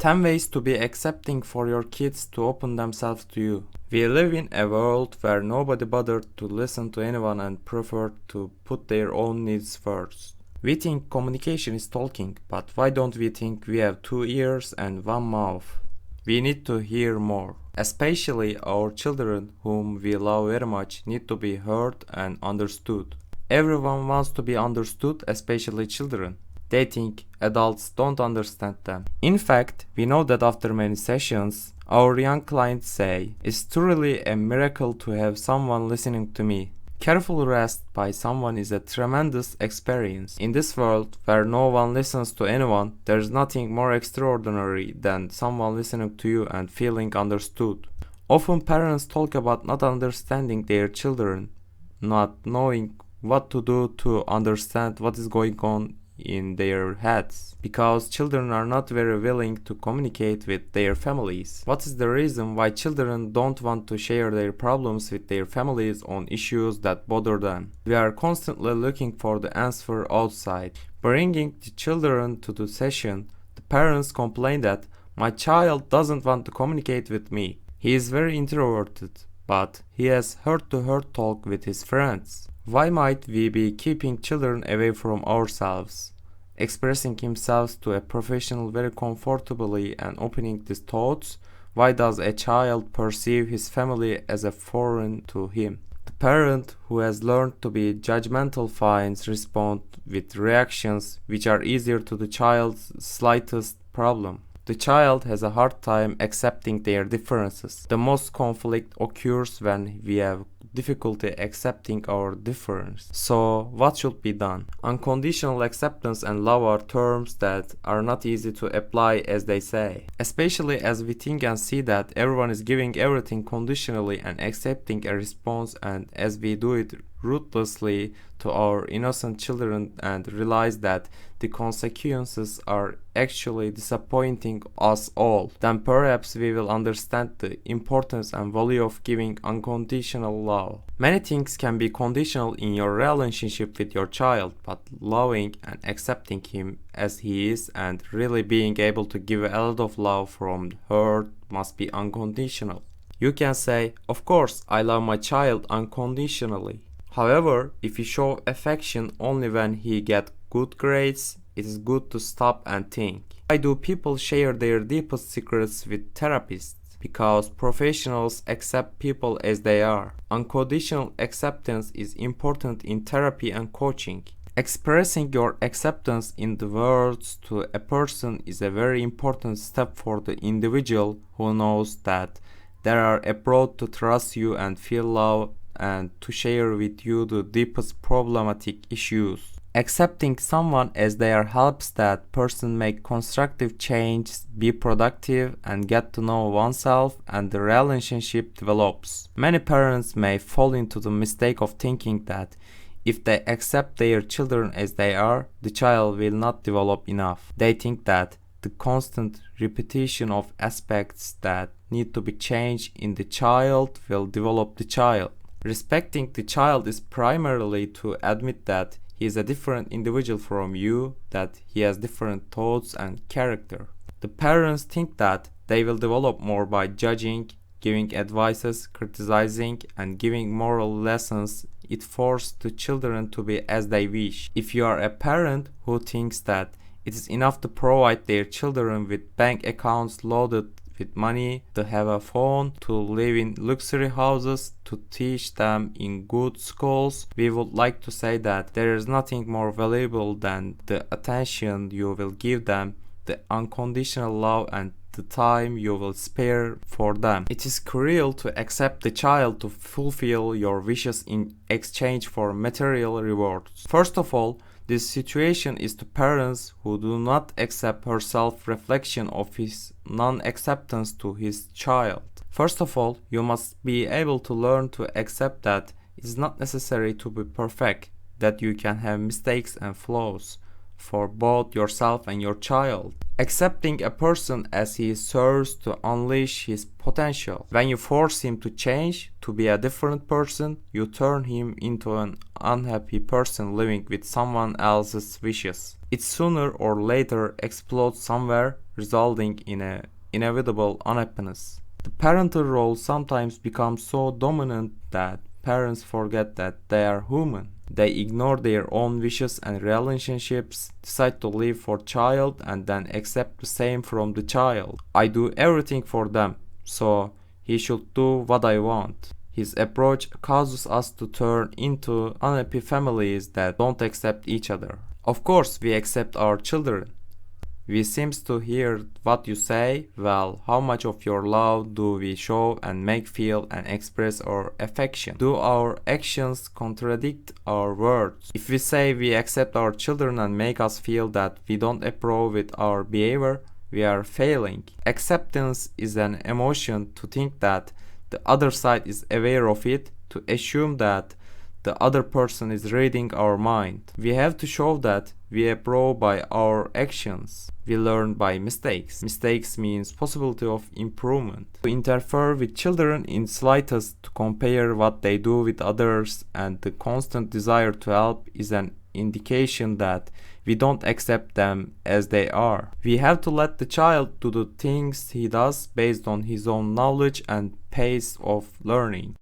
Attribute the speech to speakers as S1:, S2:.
S1: 10 ways to be accepting for your kids to open themselves to you. We live in a world where nobody bothered to listen to anyone and preferred to put their own needs first. We think communication is talking, but why don't we think we have 2 ears and 1 mouth? We need to hear more. Especially our children, whom we love very much, need to be heard and understood. Everyone wants to be understood, especially children. They think adults don't understand them. In fact, we know that after many sessions, our young clients say, "It's truly a miracle to have someone listening to me." Careful rest by someone is a tremendous experience. In this world where no one listens to anyone, there's nothing more extraordinary than someone listening to you and feeling understood. Often parents talk about not understanding their children, not knowing what to do to understand what is going on in their heads, because children are not very willing to communicate with their families. What is the reason why children don't want to share their problems with their families on issues that bother them? We are constantly looking for the answer outside. Bringing the children to the session, the parents complain that my child doesn't want to communicate with me. He is very introverted, but he has heart-to-heart talk with his friends. Why might we be keeping children away from ourselves? Expressing himself to a professional very comfortably and opening his thoughts, why does a child perceive his family as a foreign to him? The parent who has learned to be judgmental finds respond with reactions which are easier to the child's slightest problem. The child has a hard time accepting their differences. The most conflict occurs when we have difficulty accepting our difference. So, what should be done? Unconditional acceptance and love are terms that are not easy to apply as they say. Especially as we think and see that everyone is giving everything conditionally and accepting a response, and as we do it ruthlessly to our innocent children and realize that the consequences are actually disappointing us all, then perhaps we will understand the importance and value of giving unconditional love. Many things can be conditional in your relationship with your child, but loving and accepting him as he is and really being able to give a lot of love from the heart must be unconditional. You can say, "Of course, I love my child unconditionally." However, if you show affection only when he gets good grades, it is good to stop and think. Why do people share their deepest secrets with therapists? Because professionals accept people as they are. Unconditional acceptance is important in therapy and coaching. Expressing your acceptance in the words to a person is a very important step for the individual who knows that they are abroad to trust you and feel love and to share with you the deepest problematic issues. Accepting someone as they are helps that person make constructive change, be productive, and get to know oneself, and the relationship develops. Many parents may fall into the mistake of thinking that if they accept their children as they are, the child will not develop enough. They think that the constant repetition of aspects that need to be changed in the child will develop the child. Respecting the child is primarily to admit that he is a different individual from you, that he has different thoughts and character. The parents think that they will develop more by judging, giving advices, criticizing, and giving moral lessons. It forces the children to be as they wish. If you are a parent who thinks that it is enough to provide their children with bank accounts loaded with money, to have a phone, to live in luxury houses, to teach them in good schools, we would like to say that there is nothing more valuable than the attention you will give them, the unconditional love and the time you will spare for them. It is cruel to accept the child to fulfill your wishes in exchange for material rewards. First of all, this situation is to parents who do not accept her self-reflection of his non-acceptance to his child. First of all, you must be able to learn to accept that it is not necessary to be perfect, that you can have mistakes and flaws for both yourself and your child. Accepting a person as he serves to unleash his potential. When you force him to change, to be a different person, you turn him into an unhappy person living with someone else's wishes. it sooner or later explodes somewhere, resulting in an inevitable unhappiness. The parental role sometimes becomes so dominant that parents forget that they are human. They ignore their own wishes and relationships, decide to live for child and then accept the same from the child. I do everything for them, so he should do what I want. His approach causes us to turn into unhappy families that don't accept each other. Of course, we accept our children. We seems to hear what you say. Well, how much of your love do we show and make feel and express our affection? Do our actions contradict our words? If we say we accept our children and make us feel that we don't approve with our behavior, we are failing. Acceptance is an emotion. To think that the other side is aware of it, to assume that the other person is reading our mind. We have to show that we approve by our actions. We learn by mistakes. Mistakes means possibility of improvement. To interfere with children in slightest, to compare what they do with others, and the constant desire to help is an indication that we don't accept them as they are. We have to let the child do the things he does based on his own knowledge and pace of learning.